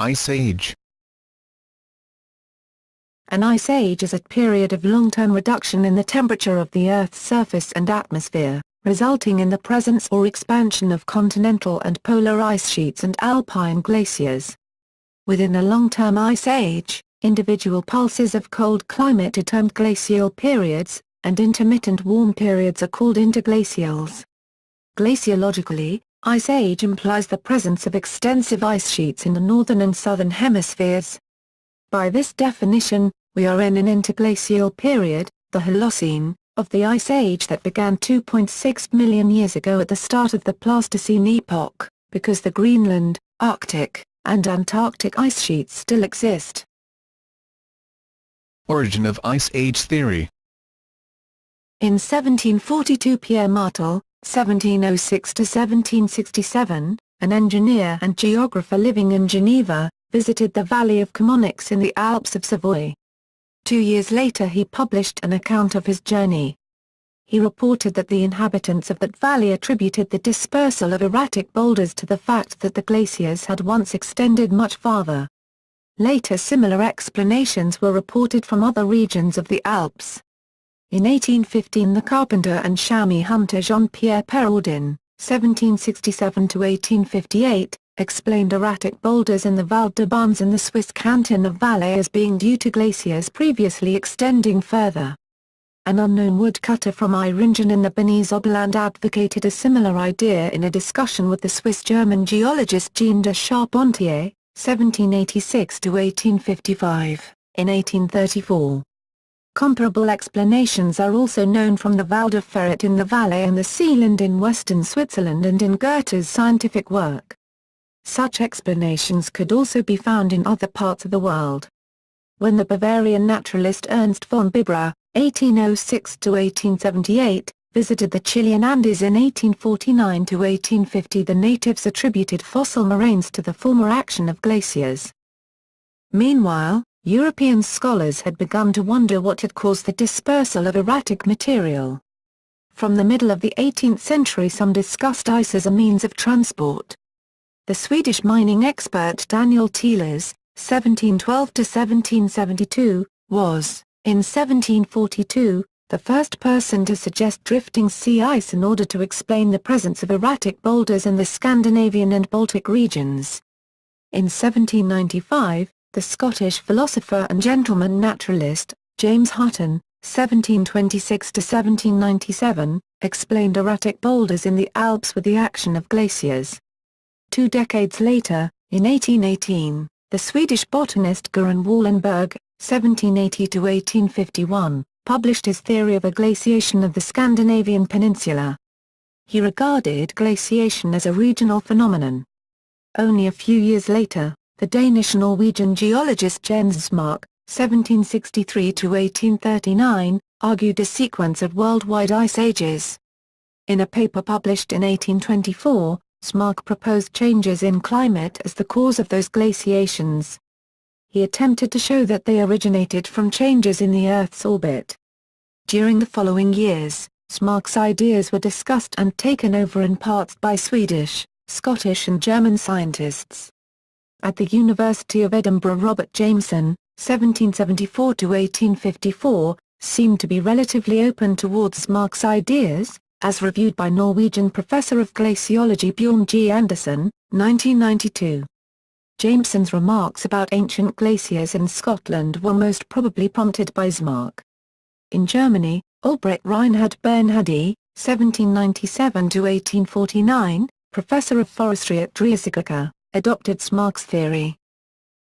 Ice Age. An ice age is a period of long-term reduction in the temperature of the Earth's surface and atmosphere, resulting in the presence or expansion of continental and polar ice sheets and alpine glaciers. Within a long-term ice age, individual pulses of cold climate are termed glacial periods, and intermittent warm periods are called interglacials. Glaciologically, ice age implies the presence of extensive ice sheets in the northern and southern hemispheres. By this definition, we are in an interglacial period, the Holocene, of the Ice Age that began 2.6 million years ago at the start of the Pleistocene epoch, because the Greenland, Arctic, and Antarctic ice sheets still exist. Origin of Ice Age theory. In 1742 Pierre Martel, 1706–1767, an engineer and geographer living in Geneva, visited the Valley of Chamonix in the Alps of Savoy. 2 years later he published an account of his journey. He reported that the inhabitants of that valley attributed the dispersal of erratic boulders to the fact that the glaciers had once extended much farther. Later similar explanations were reported from other regions of the Alps. In 1815 the carpenter and chamois hunter Jean-Pierre Péroudin, 1767–1858, explained erratic boulders in the Val de Barnes in the Swiss canton of Valais as being due to glaciers previously extending further. An unknown woodcutter from Eyringen in the Bernese Oberland advocated a similar idea in a discussion with the Swiss-German geologist Jean de Charpentier, 1786–1855, in 1834. Comparable explanations are also known from the Val de Ferret in the Valais and the Seeland in western Switzerland and in Goethe's scientific work. Such explanations could also be found in other parts of the world. When the Bavarian naturalist Ernst von Bibra, 1806–1878, visited the Chilean Andes in 1849–1850, the natives attributed fossil moraines to the former action of glaciers. Meanwhile, European scholars had begun to wonder what had caused the dispersal of erratic material. From the middle of the 18th century some discussed ice as a means of transport. The Swedish mining expert Daniel Thielers, 1712–1772, was, in 1742, the first person to suggest drifting sea ice in order to explain the presence of erratic boulders in the Scandinavian and Baltic regions. In 1795, the Scottish philosopher and gentleman naturalist, James Hutton, 1726–1797, explained erratic boulders in the Alps with the action of glaciers. 2 decades later, in 1818, the Swedish botanist Göran Wallenberg, 1780–1851, published his theory of a glaciation of the Scandinavian peninsula. He regarded glaciation as a regional phenomenon. Only a few years later, the Danish-Norwegian geologist Jens Smark, 1763–1839, argued a sequence of worldwide ice ages. In a paper published in 1824, Smark proposed changes in climate as the cause of those glaciations. He attempted to show that they originated from changes in the Earth's orbit. During the following years, Smark's ideas were discussed and taken over in parts by Swedish, Scottish and German scientists. At the University of Edinburgh Robert Jameson, 1774–1854, seemed to be relatively open towards Smark's ideas, as reviewed by Norwegian professor of glaciology Bjorn G. Andersen, 1992. Jameson's remarks about ancient glaciers in Scotland were most probably prompted by Smark. In Germany, Albrecht Reinhard Bernhardi, 1797–1849, professor of forestry at Dreissigerke, adopted Smark's theory.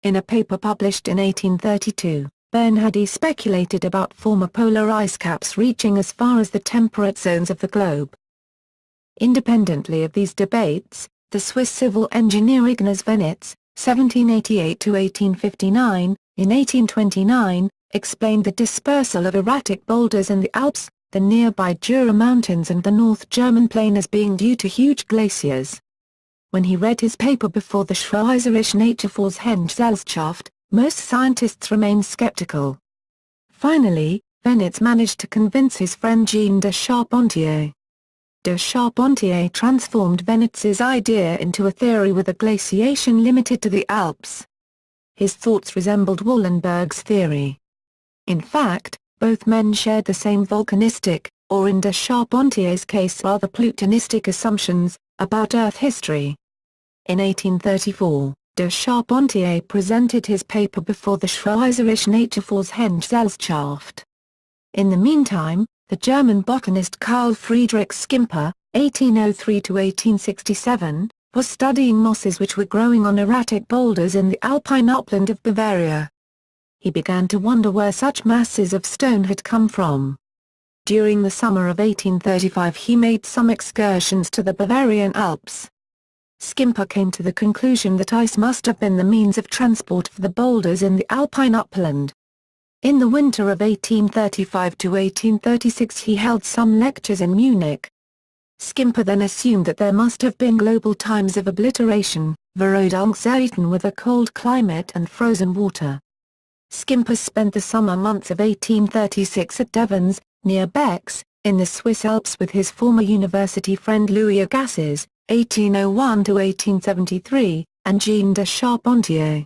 In a paper published in 1832, Bernhardi speculated about former polar ice caps reaching as far as the temperate zones of the globe. Independently of these debates, the Swiss civil engineer Ignaz Venitz, 1788–1859, in 1829, explained the dispersal of erratic boulders in the Alps, the nearby Jura Mountains and the North German Plain as being due to huge glaciers. When he read his paper before the Schweizerische Naturforschungsgesellschaft, most scientists remained skeptical. Finally, Venitz managed to convince his friend Jean de Charpentier. De Charpentier transformed Venitz's idea into a theory with a glaciation limited to the Alps. His thoughts resembled Wallenberg's theory. In fact, both men shared the same volcanistic, or in de Charpentier's case rather Plutonistic assumptions, about Earth history. In 1834, de Charpentier presented his paper before the Schweizerische Naturforschungsgesellschaft. In the meantime, the German botanist Carl Friedrich Skimper, 1803–1867, was studying mosses which were growing on erratic boulders in the alpine upland of Bavaria. He began to wonder where such masses of stone had come from. During the summer of 1835 he made some excursions to the Bavarian Alps. Skimper came to the conclusion that ice must have been the means of transport for the boulders in the alpine upland. In the winter of 1835–1836 he held some lectures in Munich. Skimper then assumed that there must have been global times of obliteration, Verrodungszeiten with a cold climate and frozen water. Skimper spent the summer months of 1836 at Devens, near Bex, in the Swiss Alps with his former university friend Louis Agassiz, 1801–1873, and Jean de Charpentier.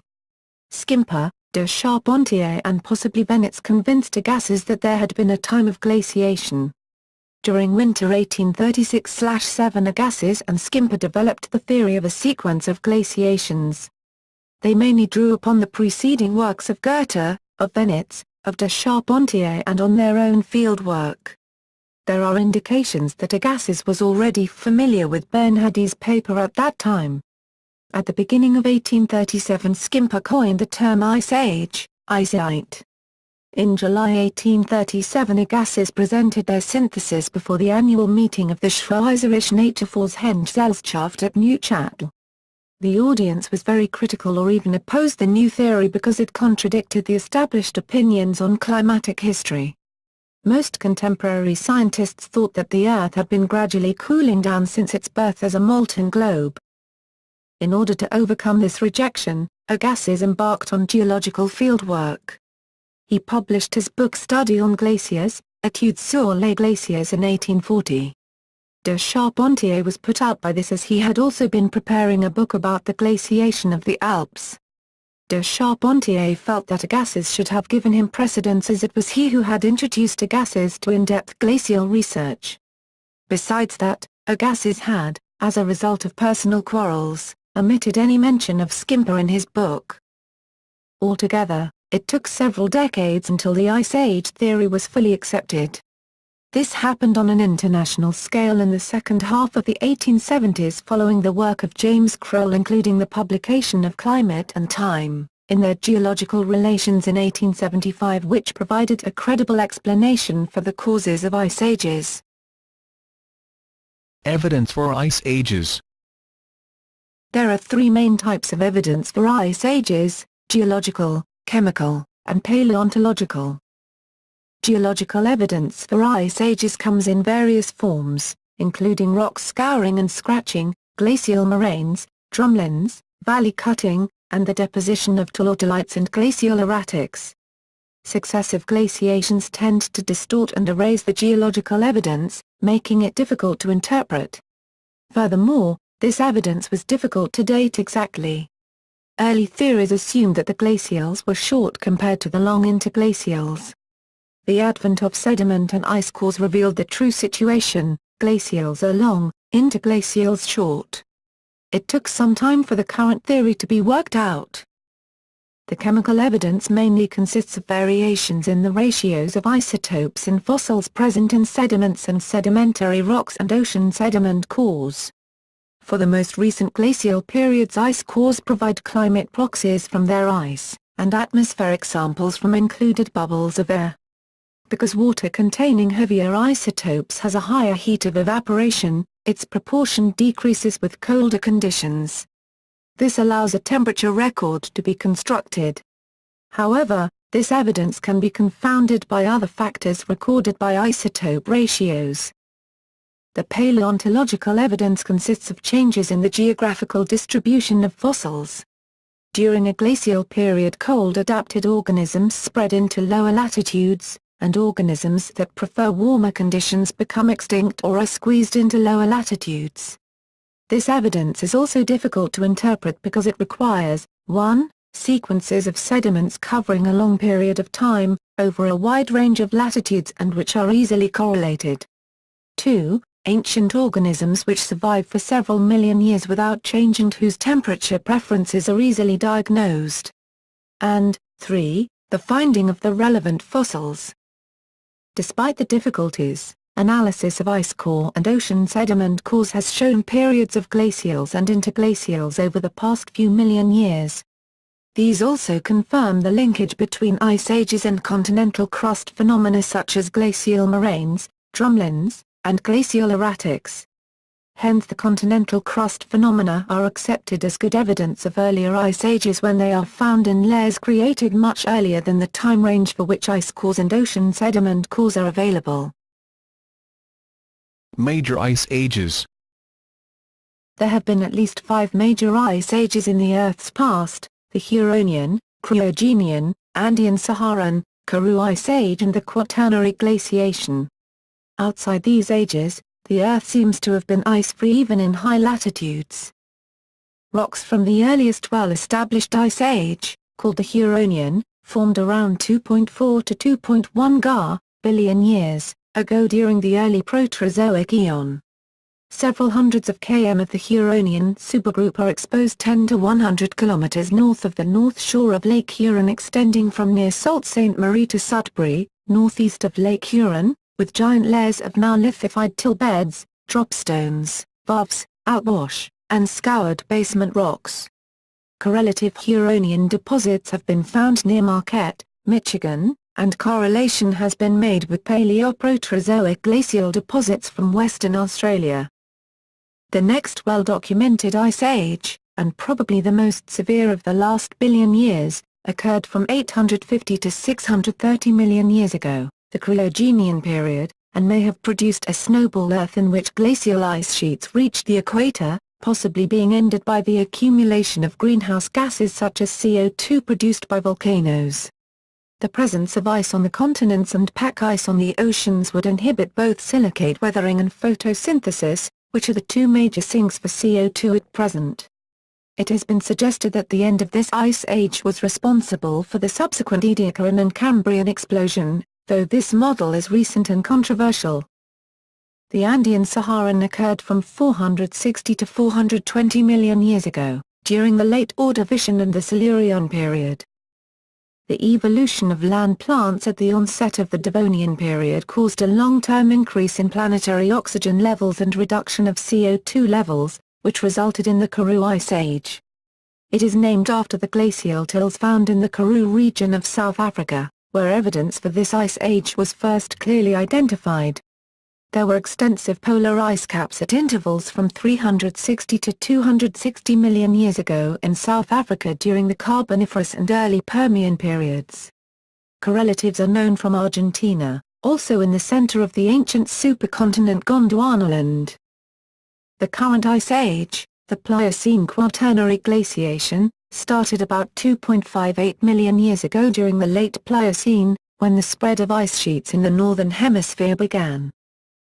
Skimper, de Charpentier and possibly Benitz convinced Agassiz that there had been a time of glaciation. During winter 1836–7 Agassiz and Skimper developed the theory of a sequence of glaciations. They mainly drew upon the preceding works of Goethe, of Benitz, of de Charpentier and on their own field work. There are indications that Agassiz was already familiar with Bernhardi's paper at that time. At the beginning of 1837 Skimper coined the term Ice Age, Eisenzeit. In July 1837 Agassiz presented their synthesis before the annual meeting of the Schweizerische Naturforschungsgesellschaft at Neuchâtel. The audience was very critical or even opposed the new theory because it contradicted the established opinions on climatic history. Most contemporary scientists thought that the Earth had been gradually cooling down since its birth as a molten globe. In order to overcome this rejection, Agassiz embarked on geological fieldwork. He published his book Study on Glaciers, Études sur les glaciers in 1840. De Charpentier was put out by this as he had also been preparing a book about the glaciation of the Alps. De Charpentier felt that Agassiz should have given him precedence as it was he who had introduced Agassiz to in-depth glacial research. Besides that, Agassiz had, as a result of personal quarrels, omitted any mention of Skimper in his book. Altogether, it took several decades until the Ice Age theory was fully accepted. This happened on an international scale in the second half of the 1870s following the work of James Croll, including the publication of Climate and Time, in their geological relations in 1875, which provided a credible explanation for the causes of ice ages. Evidence for ice ages. There are three main types of evidence for ice ages: geological, chemical, and paleontological. Geological evidence for ice ages comes in various forms, including rock scouring and scratching, glacial moraines, drumlins, valley cutting, and the deposition of talotolites and glacial erratics. Successive glaciations tend to distort and erase the geological evidence, making it difficult to interpret. Furthermore, this evidence was difficult to date exactly. Early theories assumed that the glacials were short compared to the long interglacials. The advent of sediment and ice cores revealed the true situation: glacials are long, interglacials short. It took some time for the current theory to be worked out. The chemical evidence mainly consists of variations in the ratios of isotopes in fossils present in sediments and sedimentary rocks and ocean sediment cores. For the most recent glacial periods, ice cores provide climate proxies from their ice, and atmospheric samples from included bubbles of air. Because water containing heavier isotopes has a higher heat of evaporation, its proportion decreases with colder conditions. This allows a temperature record to be constructed. However, this evidence can be confounded by other factors recorded by isotope ratios. The paleontological evidence consists of changes in the geographical distribution of fossils. During a glacial period, cold-adapted organisms spread into lower latitudes, and organisms that prefer warmer conditions become extinct or are squeezed into lower latitudes. This evidence is also difficult to interpret because it requires 1. sequences of sediments covering a long period of time, over a wide range of latitudes and which are easily correlated. 2. Ancient organisms which survive for several million years without change and whose temperature preferences are easily diagnosed. And 3. The finding of the relevant fossils. Despite the difficulties, analysis of ice core and ocean sediment cores has shown periods of glacials and interglacials over the past few million years. These also confirm the linkage between ice ages and continental crust phenomena such as glacial moraines, drumlins, and glacial erratics. Hence the continental crust phenomena are accepted as good evidence of earlier ice ages when they are found in layers created much earlier than the time range for which ice cores and ocean sediment cores are available. Major ice ages. There have been at least 5 major ice ages in the Earth's past: the Huronian, Cryogenian, Andean-Saharan, Karoo Ice Age and the Quaternary Glaciation. Outside these ages, the Earth seems to have been ice-free even in high latitudes. Rocks from the earliest well-established ice age, called the Huronian, formed around 2.4 to 2.1 billion years ago during the early Proterozoic Eon. Several hundreds of km of the Huronian supergroup are exposed 10 to 100 km north of the north shore of Lake Huron, extending from near Sault Ste. Marie to Sudbury, northeast of Lake Huron, with giant layers of now lithified till beds, dropstones, varves, outwash, and scoured basement rocks. Correlative Huronian deposits have been found near Marquette, Michigan, and correlation has been made with Paleoproterozoic glacial deposits from Western Australia. The next well-documented ice age, and probably the most severe of the last billion years, occurred from 850 to 630 million years ago, the Cryogenian period, and may have produced a snowball Earth in which glacial ice sheets reached the equator, possibly being ended by the accumulation of greenhouse gases such as CO2 produced by volcanoes. The presence of ice on the continents and pack ice on the oceans would inhibit both silicate weathering and photosynthesis, which are the two major sinks for CO2 at present. It has been suggested that the end of this ice age was responsible for the subsequent Ediacaran and Cambrian explosion, though this model is recent and controversial. The Andean-Saharan occurred from 460 to 420 million years ago, during the late Ordovician and the Silurian period. The evolution of land plants at the onset of the Devonian period caused a long-term increase in planetary oxygen levels and reduction of CO2 levels, which resulted in the Karoo Ice Age. It is named after the glacial tills found in the Karoo region of South Africa, where evidence for this ice age was first clearly identified. There were extensive polar ice caps at intervals from 360 to 260 million years ago in South Africa during the Carboniferous and early Permian periods. Correlatives are known from Argentina, also in the center of the ancient supercontinent Gondwanaland. The current ice age, the Pliocene Quaternary Glaciation, started about 2.58 million years ago during the late Pliocene, when the spread of ice sheets in the northern hemisphere began.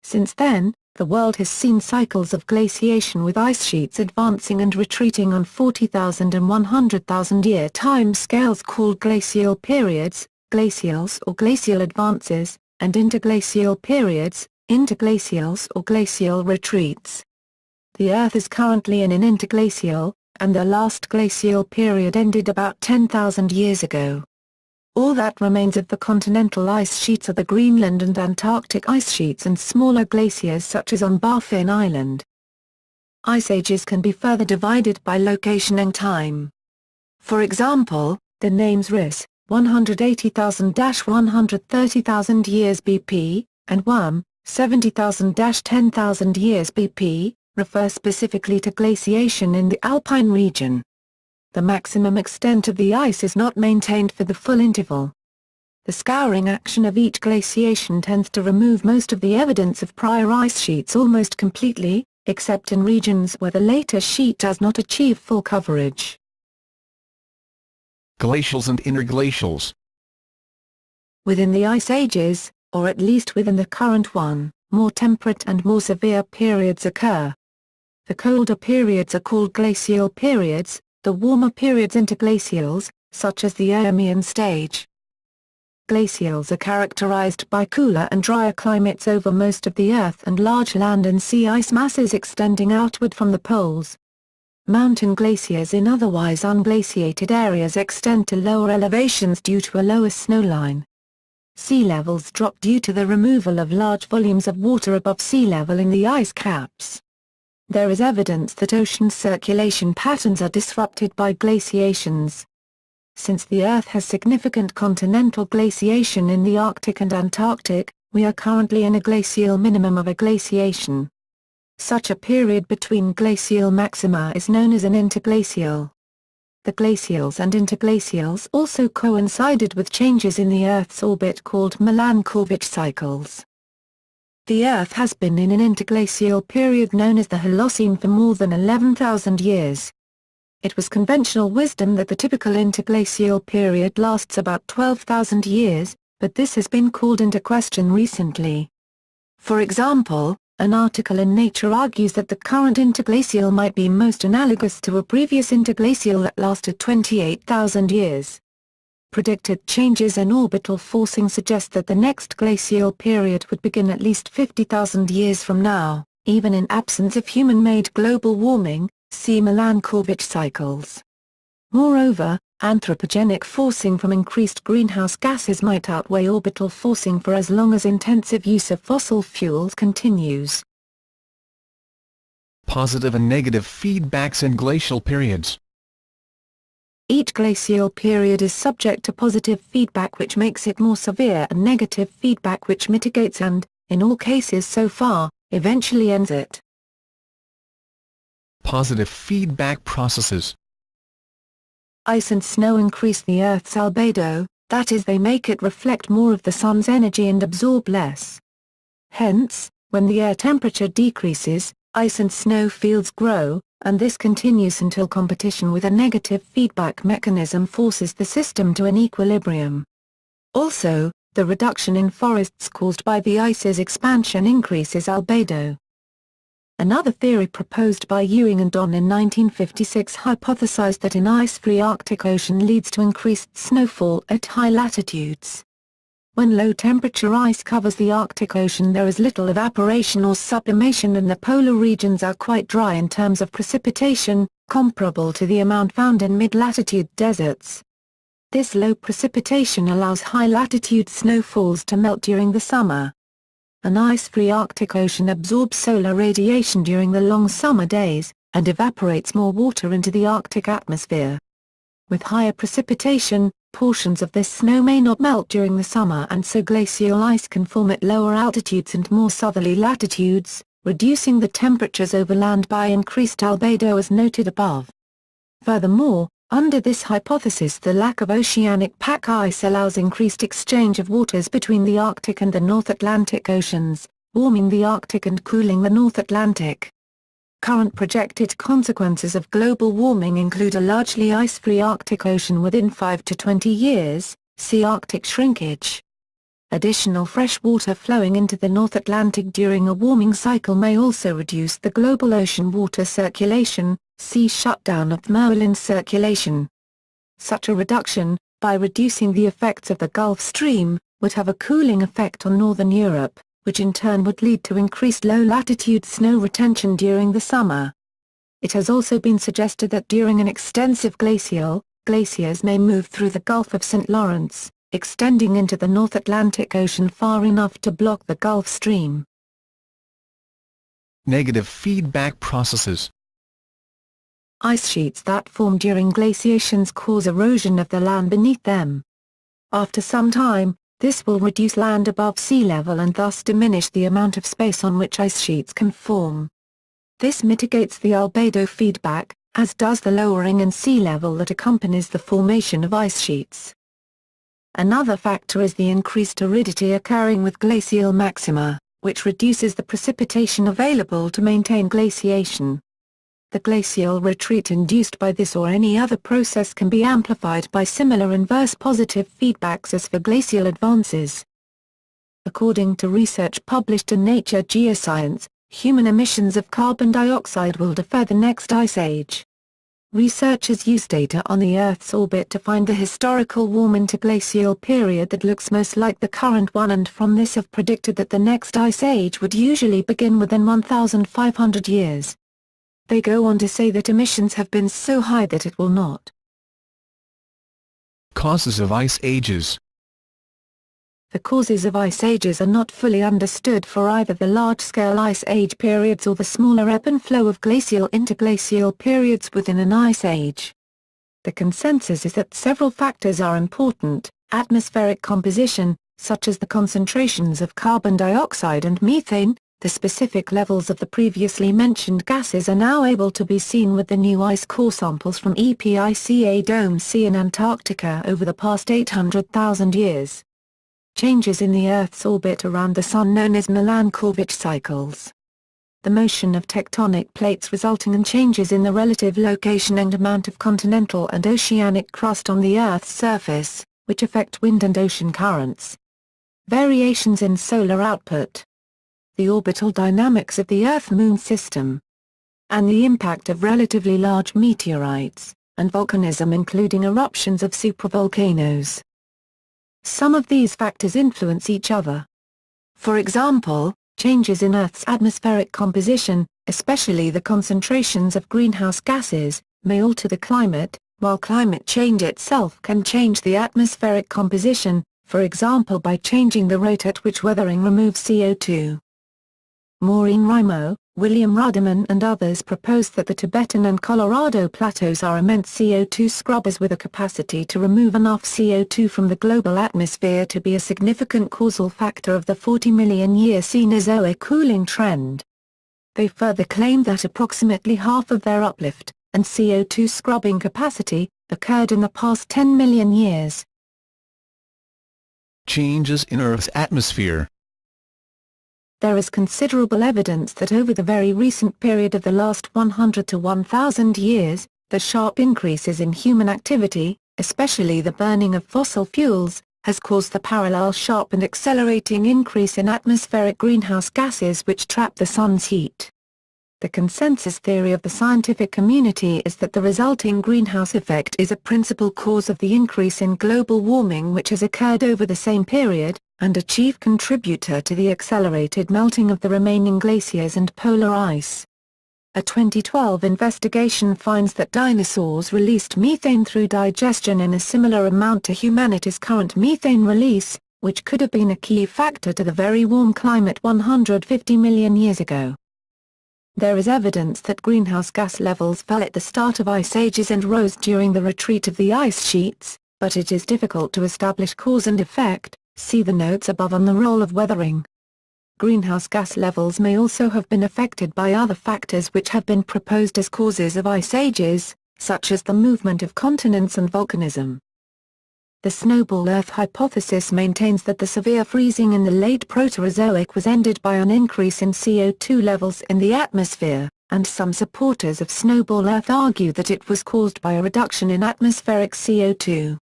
Since then, the world has seen cycles of glaciation with ice sheets advancing and retreating on 40,000 and 100,000 year time scales called glacial periods, glacials or glacial advances, and interglacial periods, interglacials or glacial retreats. The Earth is currently in an interglacial, and the last glacial period ended about 10,000 years ago. All that remains of the continental ice sheets are the Greenland and Antarctic ice sheets and smaller glaciers such as on Baffin Island. Ice ages can be further divided by location and time. For example, the names Ris, 180,000-130,000 years BP, and Wam, 70,000-10,000 years BP, refer specifically to glaciation in the alpine region. The maximum extent of the ice is not maintained for the full interval. The scouring action of each glaciation tends to remove most of the evidence of prior ice sheets almost completely, except in regions where the later sheet does not achieve full coverage. Glacials and interglacials. Within the ice ages, or at least within the current one, more temperate and more severe periods occur. The colder periods are called glacial periods, the warmer periods interglacials, such as the Eocene stage. Glacials are characterized by cooler and drier climates over most of the Earth and large land and sea ice masses extending outward from the poles. Mountain glaciers in otherwise unglaciated areas extend to lower elevations due to a lower snowline. Sea levels drop due to the removal of large volumes of water above sea level in the ice caps. There is evidence that ocean circulation patterns are disrupted by glaciations. Since the Earth has significant continental glaciation in the Arctic and Antarctic, we are currently in a glacial minimum of a glaciation. Such a period between glacial maxima is known as an interglacial. The glacials and interglacials also coincided with changes in the Earth's orbit called Milankovitch cycles. The Earth has been in an interglacial period known as the Holocene for more than 11,000 years. It was conventional wisdom that the typical interglacial period lasts about 12,000 years, but this has been called into question recently. For example, an article in Nature argues that the current interglacial might be most analogous to a previous interglacial that lasted 28,000 years. Predicted changes in orbital forcing suggest that the next glacial period would begin at least 50,000 years from now, even in absence of human-made global warming, see Milankovitch cycles. Moreover, anthropogenic forcing from increased greenhouse gases might outweigh orbital forcing for as long as intensive use of fossil fuels continues. Positive and negative feedbacks in glacial periods. Each glacial period is subject to positive feedback which makes it more severe and negative feedback which mitigates and, in all cases so far, eventually ends it. Positive feedback processes. Ice and snow increase the Earth's albedo, that is they make it reflect more of the sun's energy and absorb less. Hence, when the air temperature decreases, ice and snow fields grow, and this continues until competition with a negative feedback mechanism forces the system to an equilibrium. Also, the reduction in forests caused by the ice's expansion increases albedo. Another theory proposed by Ewing and Don in 1956 hypothesized that an ice-free Arctic Ocean leads to increased snowfall at high latitudes. When low-temperature ice covers the Arctic Ocean there is little evaporation or sublimation and the polar regions are quite dry in terms of precipitation, comparable to the amount found in mid-latitude deserts. This low precipitation allows high-latitude snowfalls to melt during the summer. An ice-free Arctic Ocean absorbs solar radiation during the long summer days, and evaporates more water into the Arctic atmosphere. With higher precipitation, portions of this snow may not melt during the summer and so glacial ice can form at lower altitudes and more southerly latitudes, reducing the temperatures over land by increased albedo as noted above. Furthermore, under this hypothesis the lack of oceanic pack ice allows increased exchange of waters between the Arctic and the North Atlantic Oceans, warming the Arctic and cooling the North Atlantic. Current projected consequences of global warming include a largely ice-free Arctic Ocean within 5 to 20 years, see Arctic shrinkage. Additional fresh water flowing into the North Atlantic during a warming cycle may also reduce the global ocean water circulation, see shutdown of Merlin circulation. Such a reduction, by reducing the effects of the Gulf Stream, would have a cooling effect on northern Europe, which in turn would lead to increased low-latitude snow retention during the summer. It has also been suggested that during an extensive glacial, glaciers may move through the Gulf of St. Lawrence, extending into the North Atlantic Ocean far enough to block the Gulf Stream. Negative feedback processes. Ice sheets that form during glaciations cause erosion of the land beneath them. After some time, this will reduce land above sea level and thus diminish the amount of space on which ice sheets can form. This mitigates the albedo feedback, as does the lowering in sea level that accompanies the formation of ice sheets. Another factor is the increased aridity occurring with glacial maxima, which reduces the precipitation available to maintain glaciation. The glacial retreat induced by this or any other process can be amplified by similar inverse positive feedbacks as for glacial advances. According to research published in Nature Geoscience, human emissions of carbon dioxide will defer the next ice age. Researchers use data on the Earth's orbit to find the historical warm interglacial period that looks most like the current one, and from this have predicted that the next ice age would usually begin within 1,500 years. They go on to say that emissions have been so high that it will not. Causes of ice ages. The causes of ice ages are not fully understood for either the large-scale ice age periods or the smaller ebb and flow of glacial-interglacial periods within an ice age. The consensus is that several factors are important. Atmospheric composition, such as the concentrations of carbon dioxide and methane, the specific levels of the previously mentioned gases are now able to be seen with the new ice core samples from EPICA Dome Sea in Antarctica over the past 800,000 years. Changes in the Earth's orbit around the Sun known as Milankovitch cycles. The motion of tectonic plates resulting in changes in the relative location and amount of continental and oceanic crust on the Earth's surface, which affect wind and ocean currents. Variations in solar output. The orbital dynamics of the Earth-Moon system. And the impact of relatively large meteorites, and volcanism including eruptions of supervolcanoes. Some of these factors influence each other. For example, changes in Earth's atmospheric composition, especially the concentrations of greenhouse gases, may alter the climate, while climate change itself can change the atmospheric composition, for example by changing the rate at which weathering removes CO2. Maureen Raimo, William Rudiman and others proposed that the Tibetan and Colorado plateaus are immense CO2 scrubbers with a capacity to remove enough CO2 from the global atmosphere to be a significant causal factor of the 40-million-year Cenozoic cooling trend. They further claimed that approximately half of their uplift, and CO2 scrubbing capacity, occurred in the past 10 million years. Changes in Earth's atmosphere. There is considerable evidence that over the very recent period of the last 100 to 1,000 years, the sharp increases in human activity, especially the burning of fossil fuels, has caused the parallel sharp and accelerating increase in atmospheric greenhouse gases which trap the sun's heat. The consensus theory of the scientific community is that the resulting greenhouse effect is a principal cause of the increase in global warming which has occurred over the same period, and a chief contributor to the accelerated melting of the remaining glaciers and polar ice. A 2012 investigation finds that dinosaurs released methane through digestion in a similar amount to humanity's current methane release, which could have been a key factor to the very warm climate 150 million years ago. There is evidence that greenhouse gas levels fell at the start of ice ages and rose during the retreat of the ice sheets, but it is difficult to establish cause and effect. See the notes above on the role of weathering. Greenhouse gas levels may also have been affected by other factors which have been proposed as causes of ice ages, such as the movement of continents and volcanism. The snowball Earth hypothesis maintains that the severe freezing in the late Proterozoic was ended by an increase in CO2 levels in the atmosphere, and some supporters of snowball Earth argue that it was caused by a reduction in atmospheric CO2.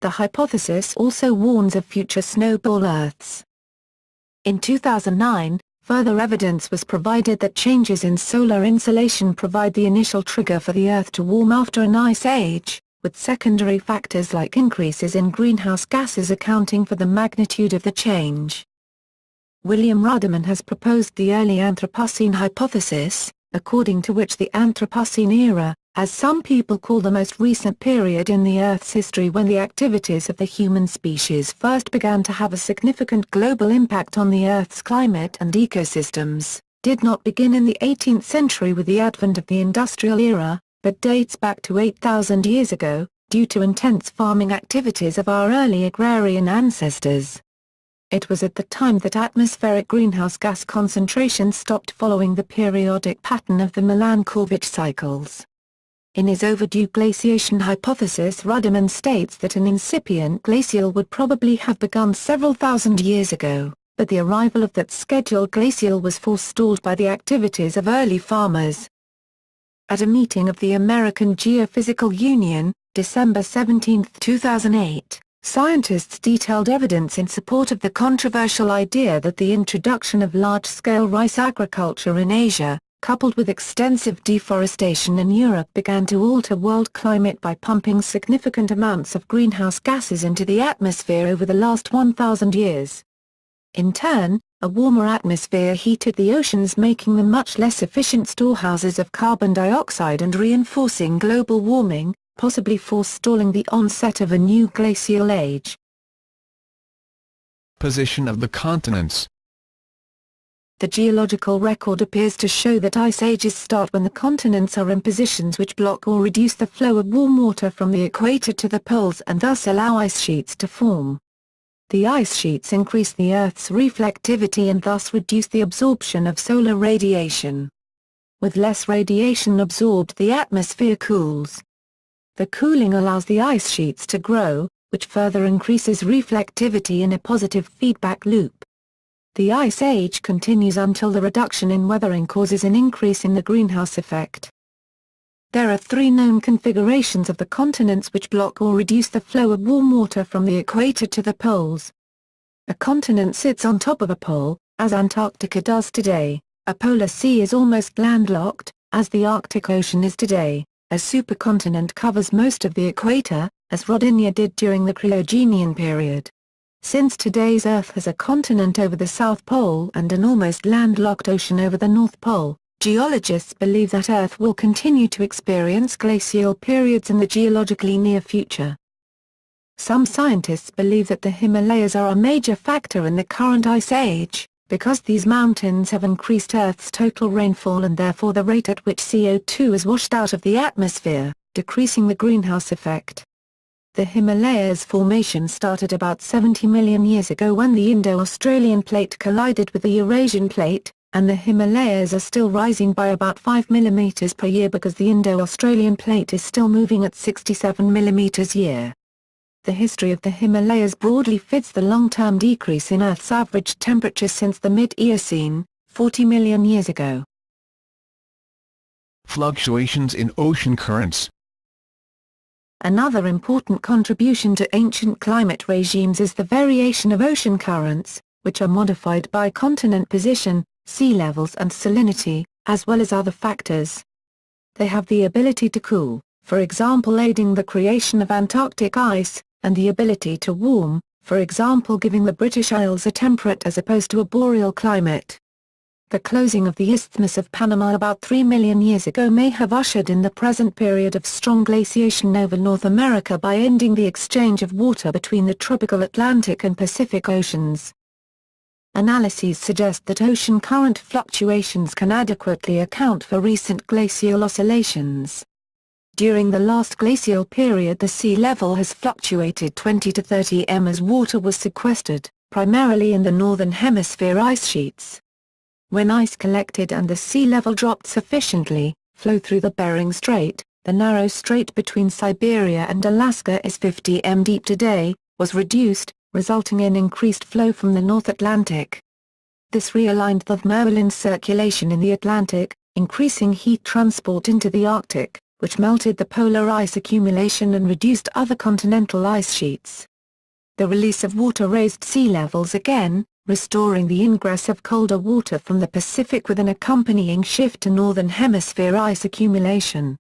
The hypothesis also warns of future snowball Earths. In 2009, further evidence was provided that changes in solar insolation provide the initial trigger for the Earth to warm after an ice age, with secondary factors like increases in greenhouse gases accounting for the magnitude of the change. William Rudiman has proposed the early Anthropocene hypothesis, according to which the Anthropocene era, as some people call the most recent period in the Earth's history when the activities of the human species first began to have a significant global impact on the Earth's climate and ecosystems, did not begin in the 18th century with the advent of the Industrial Era, but dates back to 8,000 years ago, due to intense farming activities of our early agrarian ancestors. It was at the time that atmospheric greenhouse gas concentrations stopped following the periodic pattern of the Milankovitch cycles. In his overdue glaciation hypothesis, Rudiman states that an incipient glacial would probably have begun several thousand years ago, but the arrival of that scheduled glacial was forestalled by the activities of early farmers. At a meeting of the American Geophysical Union, December 17, 2008, scientists detailed evidence in support of the controversial idea that the introduction of large-scale rice agriculture in Asia, coupled with extensive deforestation in Europe, began to alter world climate by pumping significant amounts of greenhouse gases into the atmosphere over the last 1,000 years. In turn, a warmer atmosphere heated the oceans, making them much less efficient storehouses of carbon dioxide and reinforcing global warming, possibly forestalling the onset of a new glacial age. Position of the continents. The geological record appears to show that ice ages start when the continents are in positions which block or reduce the flow of warm water from the equator to the poles and thus allow ice sheets to form. The ice sheets increase the Earth's reflectivity and thus reduce the absorption of solar radiation. With less radiation absorbed, the atmosphere cools. The cooling allows the ice sheets to grow, which further increases reflectivity in a positive feedback loop. The ice age continues until the reduction in weathering causes an increase in the greenhouse effect. There are three known configurations of the continents which block or reduce the flow of warm water from the equator to the poles. A continent sits on top of a pole, as Antarctica does today. A polar sea is almost landlocked, as the Arctic Ocean is today. A supercontinent covers most of the equator, as Rodinia did during the Cryogenian period. Since today's Earth has a continent over the South Pole and an almost landlocked ocean over the North Pole, geologists believe that Earth will continue to experience glacial periods in the geologically near future. Some scientists believe that the Himalayas are a major factor in the current ice age, because these mountains have increased Earth's total rainfall and therefore the rate at which CO2 is washed out of the atmosphere, decreasing the greenhouse effect. The Himalayas formation started about 70 million years ago when the Indo-Australian plate collided with the Eurasian plate, and the Himalayas are still rising by about 5 mm per year because the Indo-Australian plate is still moving at 67 mm year. The history of the Himalayas broadly fits the long-term decrease in Earth's average temperature since the mid-Eocene, 40 million years ago. Fluctuations in ocean currents. Another important contribution to ancient climate regimes is the variation of ocean currents, which are modified by continent position, sea levels and salinity, as well as other factors. They have the ability to cool, for example aiding the creation of Antarctic ice, and the ability to warm, for example giving the British Isles a temperate as opposed to a boreal climate. The closing of the Isthmus of Panama about 3 million years ago may have ushered in the present period of strong glaciation over North America by ending the exchange of water between the tropical Atlantic and Pacific Oceans. Analyses suggest that ocean current fluctuations can adequately account for recent glacial oscillations. During the last glacial period the sea level has fluctuated 20 to 30 m as water was sequestered, primarily in the northern hemisphere ice sheets. When ice collected and the sea level dropped sufficiently, flow through the Bering Strait, the narrow strait between Siberia and Alaska is 50 m deep today, was reduced, resulting in increased flow from the North Atlantic. This realigned the Merlin circulation in the Atlantic, increasing heat transport into the Arctic, which melted the polar ice accumulation and reduced other continental ice sheets. The release of water raised sea levels again, restoring the ingress of colder water from the Pacific with an accompanying shift to northern hemisphere ice accumulation.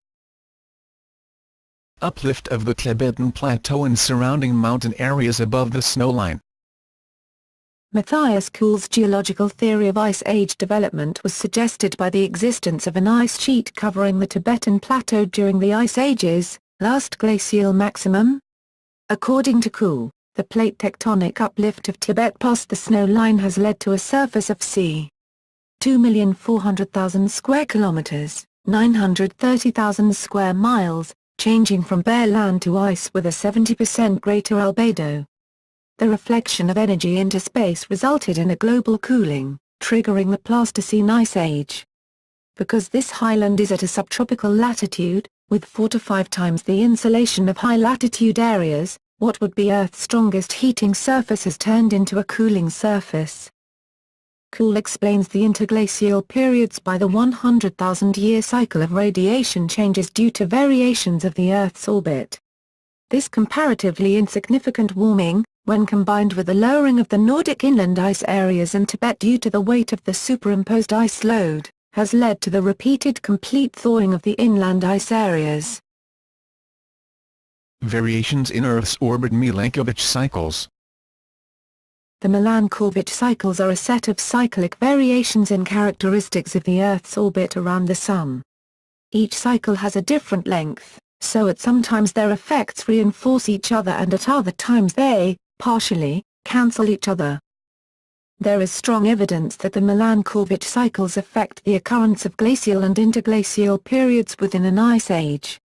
Uplift of the Tibetan Plateau and surrounding mountain areas above the snowline. Matthias Kuhl's geological theory of ice age development was suggested by the existence of an ice sheet covering the Tibetan Plateau during the ice ages, last glacial maximum. According to Kuhl, the plate tectonic uplift of Tibet past the snow line has led to a surface of c. 2,400,000 square kilometers, 930,000 square miles, changing from bare land to ice with a 70% greater albedo. The reflection of energy into space resulted in a global cooling, triggering the Pleistocene ice age. Because this highland is at a subtropical latitude, with 4 to 5 times the insolation of high-latitude areas, what would be Earth's strongest heating surface has turned into a cooling surface. Kuhl explains the interglacial periods by the 100,000-year cycle of radiation changes due to variations of the Earth's orbit. This comparatively insignificant warming, when combined with the lowering of the Nordic inland ice areas and Tibet due to the weight of the superimposed ice load, has led to the repeated complete thawing of the inland ice areas. Variations in Earth's orbit. Milankovitch cycles. The Milankovitch cycles are a set of cyclic variations in characteristics of the Earth's orbit around the Sun. Each cycle has a different length, so at some times their effects reinforce each other and at other times they, partially, cancel each other. There is strong evidence that the Milankovitch cycles affect the occurrence of glacial and interglacial periods within an ice age.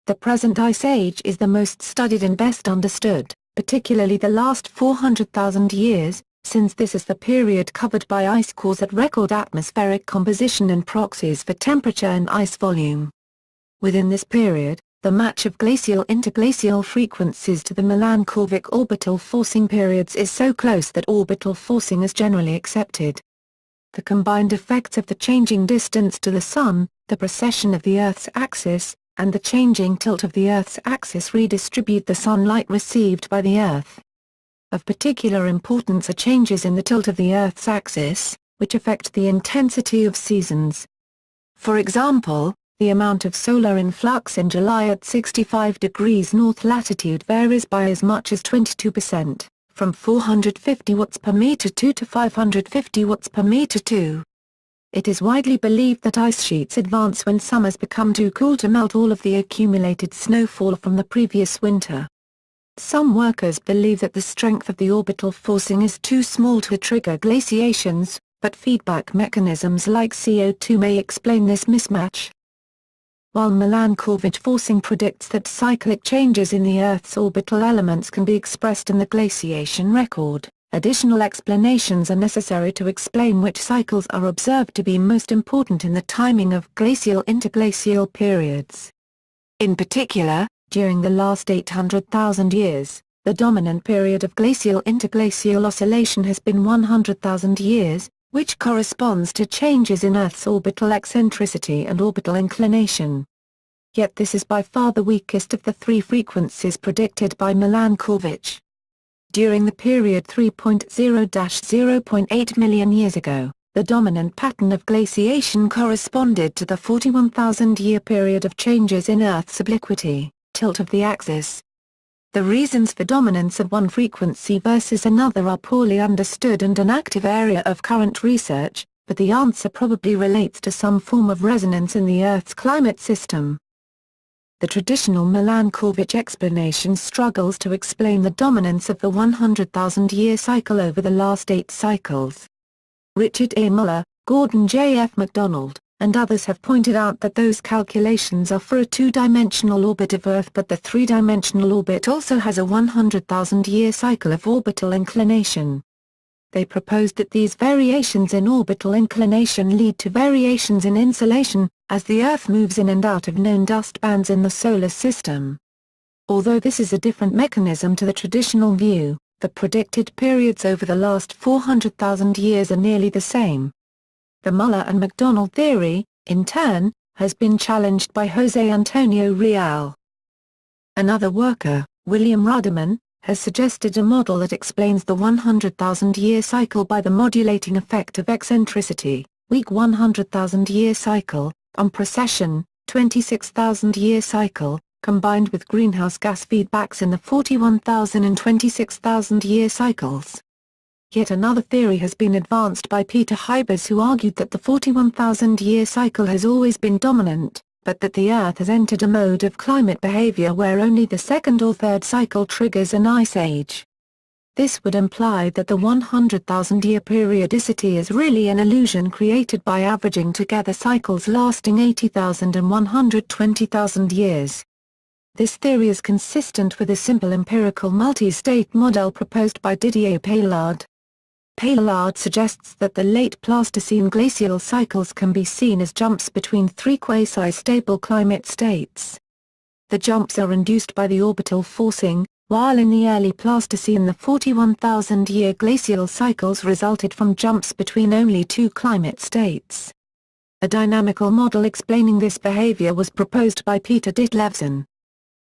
The present ice age is the most studied and best understood, particularly the last 400,000 years, since this is the period covered by ice cores at record atmospheric composition and proxies for temperature and ice volume. Within this period, the match of glacial-interglacial frequencies to the Milankovitch orbital forcing periods is so close that orbital forcing is generally accepted. The combined effects of the changing distance to the Sun, the precession of the Earth's axis, and the changing tilt of the Earth's axis redistribute the sunlight received by the Earth. Of particular importance are changes in the tilt of the Earth's axis, which affect the intensity of seasons. For example, the amount of solar influx in July at 65 degrees north latitude varies by as much as 22%, from 450 watts per meter 2 to 550 watts per meter 2. It is widely believed that ice sheets advance when summers become too cool to melt all of the accumulated snowfall from the previous winter. Some workers believe that the strength of the orbital forcing is too small to trigger glaciations, but feedback mechanisms like CO2 may explain this mismatch. While Milankovitch forcing predicts that cyclic changes in the Earth's orbital elements can be expressed in the glaciation record, additional explanations are necessary to explain which cycles are observed to be most important in the timing of glacial-interglacial periods. In particular, during the last 800,000 years, the dominant period of glacial-interglacial oscillation has been 100,000 years, which corresponds to changes in Earth's orbital eccentricity and orbital inclination. Yet this is by far the weakest of the three frequencies predicted by Milankovitch. During the period 3.0-0.8 million years ago, the dominant pattern of glaciation corresponded to the 41,000-year period of changes in Earth's obliquity, tilt of the axis. The reasons for dominance of one frequency versus another are poorly understood and an active area of current research, but the answer probably relates to some form of resonance in the Earth's climate system. The traditional Milankovitch explanation struggles to explain the dominance of the 100,000-year cycle over the last 8 cycles. Richard A. Muller, Gordon J. F. MacDonald, and others have pointed out that those calculations are for a 2-dimensional orbit of Earth, but the 3-dimensional orbit also has a 100,000-year cycle of orbital inclination. They proposed that these variations in orbital inclination lead to variations in insolation, as the Earth moves in and out of known dust bands in the Solar System. Although this is a different mechanism to the traditional view, the predicted periods over the last 400,000 years are nearly the same. The Muller and MacDonald theory, in turn, has been challenged by José Antonio Real. Another worker, William Ruderman, has suggested a model that explains the 100,000-year cycle by the modulating effect of eccentricity, weak 100,000-year cycle, on precession, 26,000-year cycle, combined with greenhouse gas feedbacks in the 41,000 and 26,000-year cycles. Yet another theory has been advanced by Peter Hybers, who argued that the 41,000-year cycle has always been dominant, but that the Earth has entered a mode of climate behavior where only the second or third cycle triggers an ice age. This would imply that the 100,000-year periodicity is really an illusion created by averaging together cycles lasting 80,000 and 120,000 years. This theory is consistent with a simple empirical multi-state model proposed by Didier Paillard. Paillard suggests that the late Pleistocene glacial cycles can be seen as jumps between 3 quasi-stable climate states. The jumps are induced by the orbital forcing, while in the early Pleistocene the 41,000-year glacial cycles resulted from jumps between only 2 climate states. A dynamical model explaining this behavior was proposed by Peter Ditlevsen.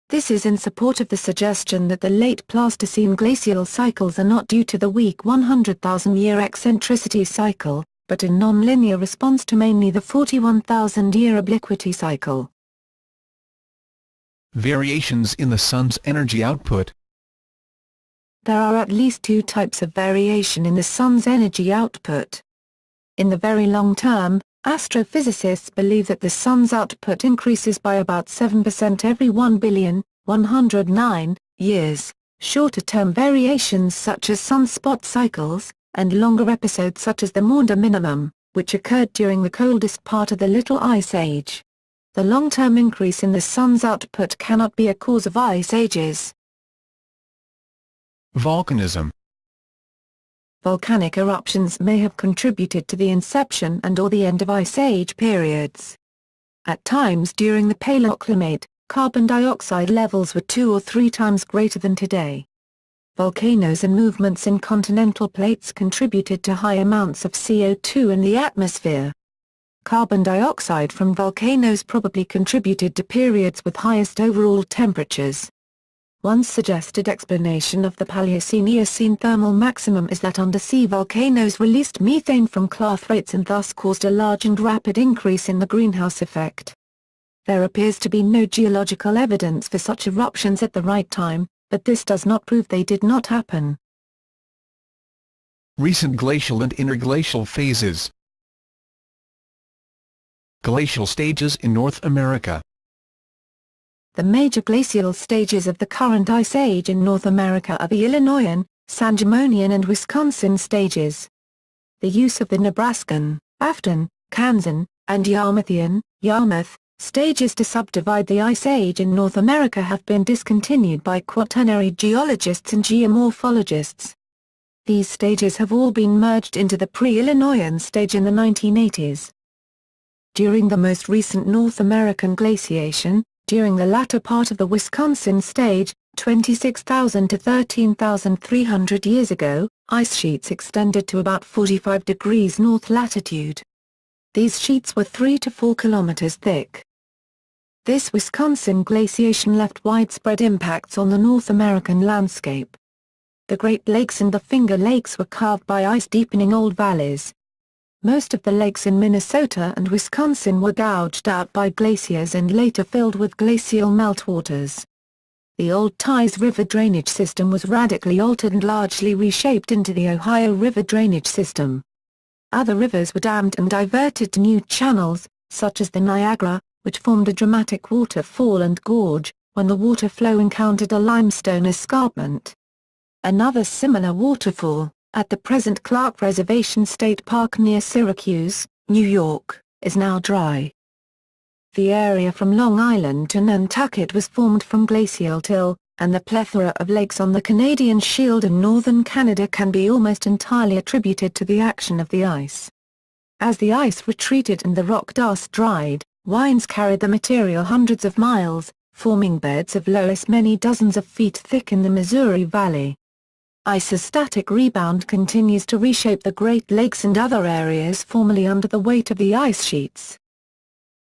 This is in support of the suggestion that the late Pleistocene glacial cycles are not due to the weak 100,000-year eccentricity cycle, but in non-linear response to mainly the 41,000-year obliquity cycle. Variations in the Sun's energy output. There are at least two types of variation in the Sun's energy output. In the very long term, astrophysicists believe that the Sun's output increases by about 7% every 1,109,000 years. Shorter-term variations such as sunspot cycles, and longer episodes such as the Maunder minimum, which occurred during the coldest part of the Little Ice Age. The long-term increase in the Sun's output cannot be a cause of ice ages. Volcanism. Volcanic eruptions may have contributed to the inception and/or the end of Ice Age periods. At times during the Paleoclimate, carbon dioxide levels were 2 or 3 times greater than today. Volcanoes and movements in continental plates contributed to high amounts of CO2 in the atmosphere. Carbon dioxide from volcanoes probably contributed to periods with highest overall temperatures. One suggested explanation of the Paleocene-Eocene thermal maximum is that undersea volcanoes released methane from clathrates and thus caused a large and rapid increase in the greenhouse effect. There appears to be no geological evidence for such eruptions at the right time, but this does not prove they did not happen. Recent glacial and interglacial phases. Glacial stages in North America. The major glacial stages of the current Ice Age in North America are the Illinoisan, Sangamonian and Wisconsin stages. The use of the Nebraskan, Afton, Kansan, and Yarmouthian, Yarmouth, stages to subdivide the Ice Age in North America have been discontinued by quaternary geologists and geomorphologists. These stages have all been merged into the pre-Illinoisan stage in the 1980s. During the most recent North American glaciation, during the latter part of the Wisconsin stage, 26,000 to 13,300 years ago, ice sheets extended to about 45 degrees north latitude. These sheets were 3 to 4 kilometers thick. This Wisconsin glaciation left widespread impacts on the North American landscape. The Great Lakes and the Finger Lakes were carved by ice deepening old valleys. Most of the lakes in Minnesota and Wisconsin were gouged out by glaciers and later filled with glacial meltwaters. The old Tyse River drainage system was radically altered and largely reshaped into the Ohio River drainage system. Other rivers were dammed and diverted to new channels, such as the Niagara, which formed a dramatic waterfall and gorge, when the water flow encountered a limestone escarpment. Another similar waterfall, at the present Clark Reservation State Park near Syracuse, New York, is now dry. The area from Long Island to Nantucket was formed from glacial till, and the plethora of lakes on the Canadian Shield and northern Canada can be almost entirely attributed to the action of the ice. As the ice retreated and the rock dust dried, winds carried the material hundreds of miles, forming beds of loess many dozens of feet thick in the Missouri Valley. Isostatic rebound continues to reshape the Great Lakes and other areas formerly under the weight of the ice sheets.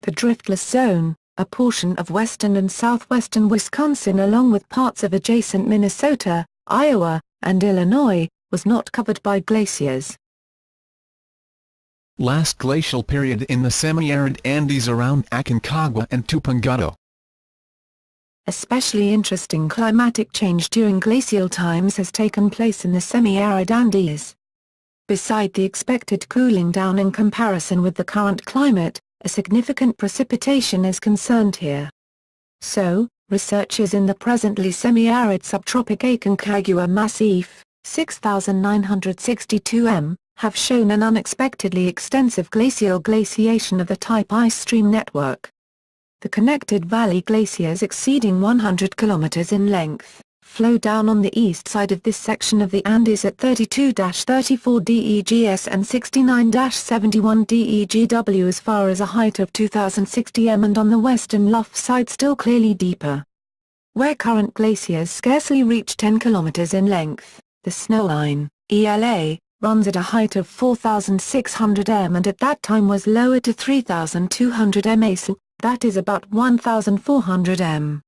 The driftless zone, a portion of western and southwestern Wisconsin along with parts of adjacent Minnesota, Iowa, and Illinois, was not covered by glaciers. Last glacial period in the semi-arid Andes around Aconcagua and Tupungato. Especially interesting climatic change during glacial times has taken place in the semi-arid Andes. Beside the expected cooling down in comparison with the current climate, a significant precipitation is concerned here. So, researchers in the presently semi-arid subtropic Aconcagua Massif, 6,962 m, have shown an unexpectedly extensive glacial glaciation of the type ice stream network. The connected valley glaciers exceeding 100 kilometers in length, flow down on the east side of this section of the Andes at 32-34 DEGS and 69-71 DEGW as far as a height of 2,060 m and on the western lough side still clearly deeper. Where current glaciers scarcely reach 10 kilometers in length, the snowline, ELA, runs at a height of 4,600 m and at that time was lowered to 3,200 m ASU, that is about 1,400 m.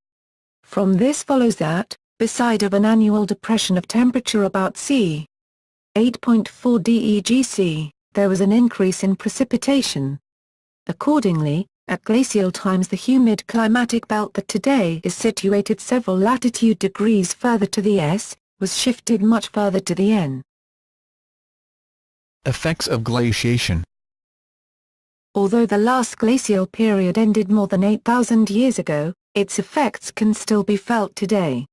From this follows that, beside of an annual depression of temperature about c. 8.4 DEGC, there was an increase in precipitation. Accordingly, at glacial times the humid climatic belt that today is situated several latitude degrees further to the S, was shifted much further to the N. Effects of glaciation. Although the last glacial period ended more than 8,000 years ago, its effects can still be felt today.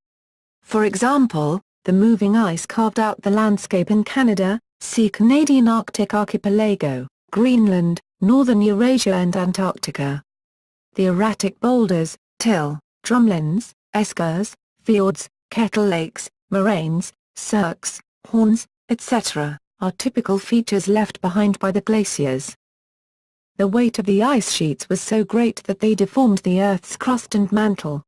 For example, the moving ice carved out the landscape in Canada, see Canadian Arctic Archipelago, Greenland, northern Eurasia and Antarctica. The erratic boulders, till, drumlins, eskers, fjords, kettle lakes, moraines, cirques, horns, etc., are typical features left behind by the glaciers. The weight of the ice sheets was so great that they deformed the Earth's crust and mantle.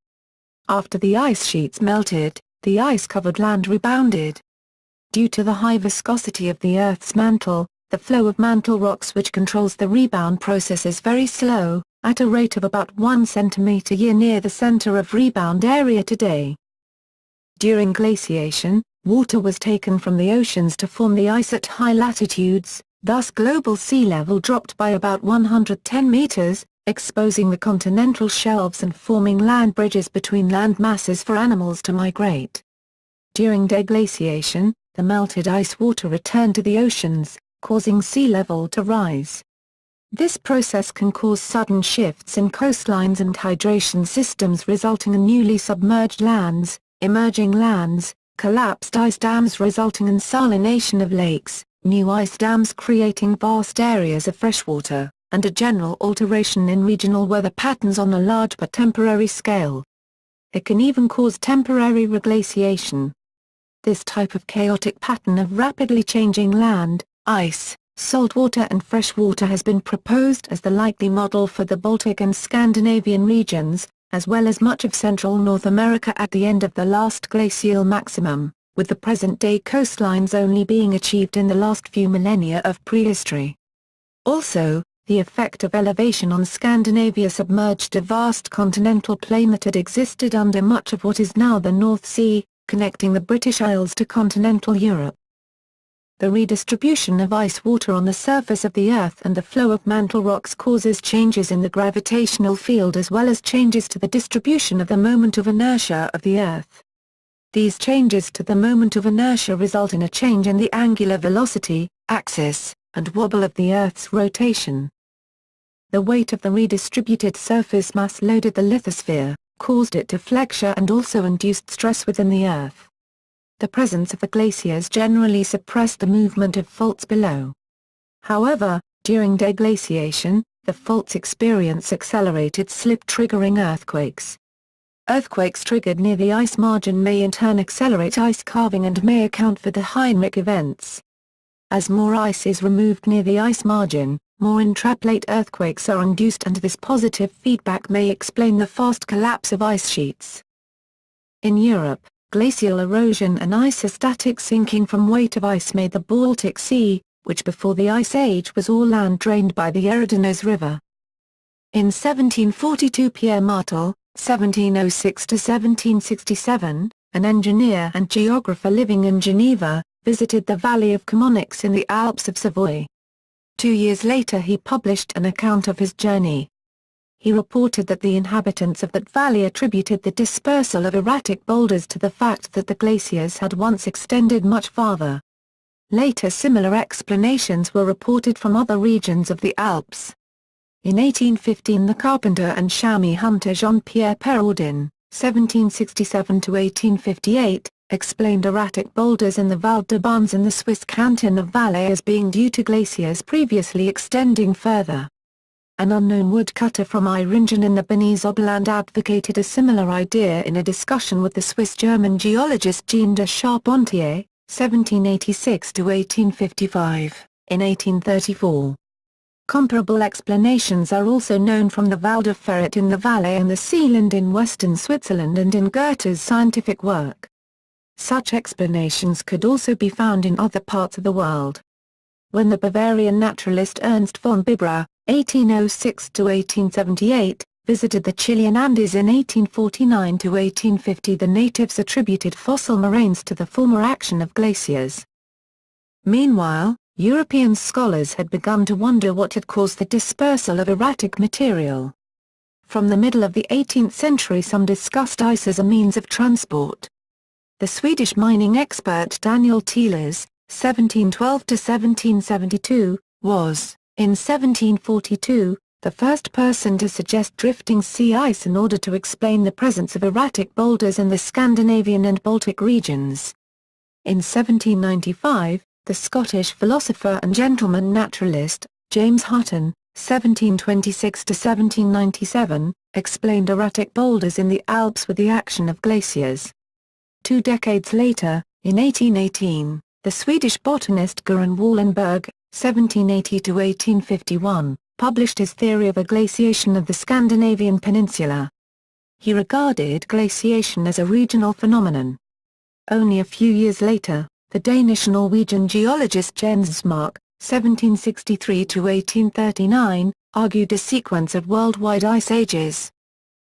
After the ice sheets melted, the ice-covered land rebounded. Due to the high viscosity of the Earth's mantle, the flow of mantle rocks which controls the rebound process is very slow, at a rate of about 1 centimeter a year near the center of rebound area today. During glaciation, water was taken from the oceans to form the ice at high latitudes, thus global sea level dropped by about 110 meters, exposing the continental shelves and forming land bridges between land masses for animals to migrate. During deglaciation, the melted ice water returned to the oceans, causing sea level to rise. This process can cause sudden shifts in coastlines and hydration systems resulting in newly submerged lands, emerging lands, collapsed ice dams resulting in salination of lakes, new ice dams creating vast areas of freshwater, and a general alteration in regional weather patterns on a large but temporary scale. It can even cause temporary reglaciation. This type of chaotic pattern of rapidly changing land, ice, saltwater and freshwater has been proposed as the likely model for the Baltic and Scandinavian regions, as well as much of central North America at the end of the last glacial maximum, with the present-day coastlines only being achieved in the last few millennia of prehistory. Also, the effect of elevation on Scandinavia submerged a vast continental plain that had existed under much of what is now the North Sea, connecting the British Isles to continental Europe. The redistribution of ice water on the surface of the Earth and the flow of mantle rocks causes changes in the gravitational field as well as changes to the distribution of the moment of inertia of the Earth. These changes to the moment of inertia result in a change in the angular velocity, axis, and wobble of the Earth's rotation. The weight of the redistributed surface mass loaded the lithosphere, caused it to flexure and also induced stress within the Earth. The presence of the glaciers generally suppressed the movement of faults below. However, during deglaciation, the faults experience accelerated slip triggering earthquakes. Earthquakes triggered near the ice margin may in turn accelerate ice calving and may account for the Heinrich events. As more ice is removed near the ice margin, more intraplate earthquakes are induced and this positive feedback may explain the fast collapse of ice sheets. In Europe, glacial erosion and isostatic sinking from weight of ice made the Baltic Sea, which before the Ice Age was all land drained by the Eridanus River. In 1742 Pierre Martel, 1706–1767, an engineer and geographer living in Geneva, visited the valley of Chamonix in the Alps of Savoy. 2 years later he published an account of his journey. He reported that the inhabitants of that valley attributed the dispersal of erratic boulders to the fact that the glaciers had once extended much farther. Later similar explanations were reported from other regions of the Alps. In 1815 the carpenter and chamois hunter Jean-Pierre Péroudin, 1767–1858, explained erratic boulders in the Val de Barnes in the Swiss canton of Valais as being due to glaciers previously extending further. An unknown woodcutter from Eyringen in the Bernese Oberland advocated a similar idea in a discussion with the Swiss-German geologist Jean de Charpentier, 1786–1855, in 1834. Comparable explanations are also known from the Val de Ferret in the Valais and the Seeland in western Switzerland and in Goethe's scientific work. Such explanations could also be found in other parts of the world. When the Bavarian naturalist Ernst von Bibra, 1806–1878, visited the Chilean Andes in 1849–1850, the natives attributed fossil moraines to the former action of glaciers. Meanwhile, European scholars had begun to wonder what had caused the dispersal of erratic material. From the middle of the 18th century some discussed ice as a means of transport. The Swedish mining expert Daniel Thielers, 1712–1772, was, in 1742, the first person to suggest drifting sea ice in order to explain the presence of erratic boulders in the Scandinavian and Baltic regions. In 1795, the Scottish philosopher and gentleman naturalist, James Hutton, 1726–1797, explained erratic boulders in the Alps with the action of glaciers. 2 decades later, in 1818, the Swedish botanist Göran Wallenberg, 1780–1851, published his theory of a glaciation of the Scandinavian peninsula. He regarded glaciation as a regional phenomenon. Only a few years later, the Danish-Norwegian geologist Jens Smark, 1763–1839, argued a sequence of worldwide ice ages.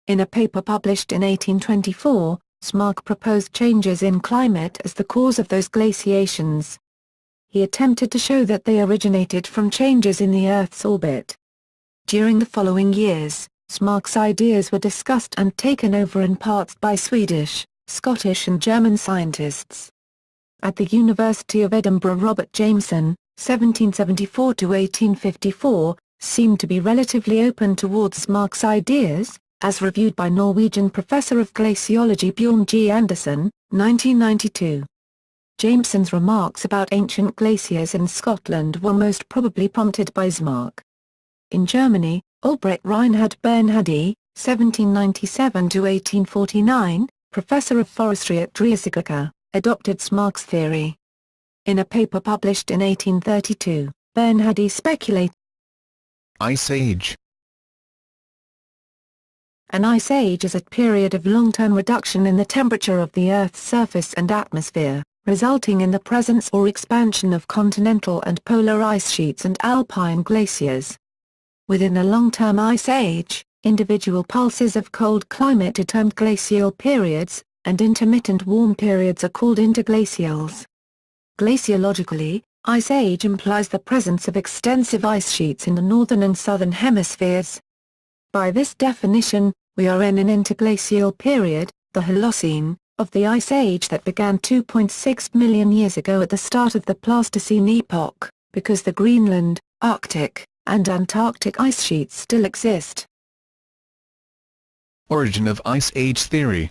In a paper published in 1824, Smark proposed changes in climate as the cause of those glaciations. He attempted to show that they originated from changes in the Earth's orbit. During the following years, Smark's ideas were discussed and taken over in parts by Swedish, Scottish and German scientists. At the University of Edinburgh, Robert Jameson, 1774–1854, seemed to be relatively open towards Smark's ideas, as reviewed by Norwegian professor of glaciology Bjorn G. Andersen, 1992. Jameson's remarks about ancient glaciers in Scotland were most probably prompted by Smark. In Germany, Albrecht Reinhard Bernhardi, 1797–1849, professor of forestry at Dreissigerke, adopted Smark's theory. In a paper published in 1832, Bernhardi speculated Ice Age. An ice age is a period of long-term reduction in the temperature of the Earth's surface and atmosphere, resulting in the presence or expansion of continental and polar ice sheets and alpine glaciers. Within a long-term ice age, individual pulses of cold climate are termed glacial periods, and intermittent warm periods are called interglacials. Glaciologically, ice age implies the presence of extensive ice sheets in the northern and southern hemispheres. By this definition, we are in an interglacial period, the Holocene, of the ice age that began 2.6 million years ago at the start of the Pleistocene epoch, because the Greenland, Arctic, and Antarctic ice sheets still exist. Origin of Ice Age theory.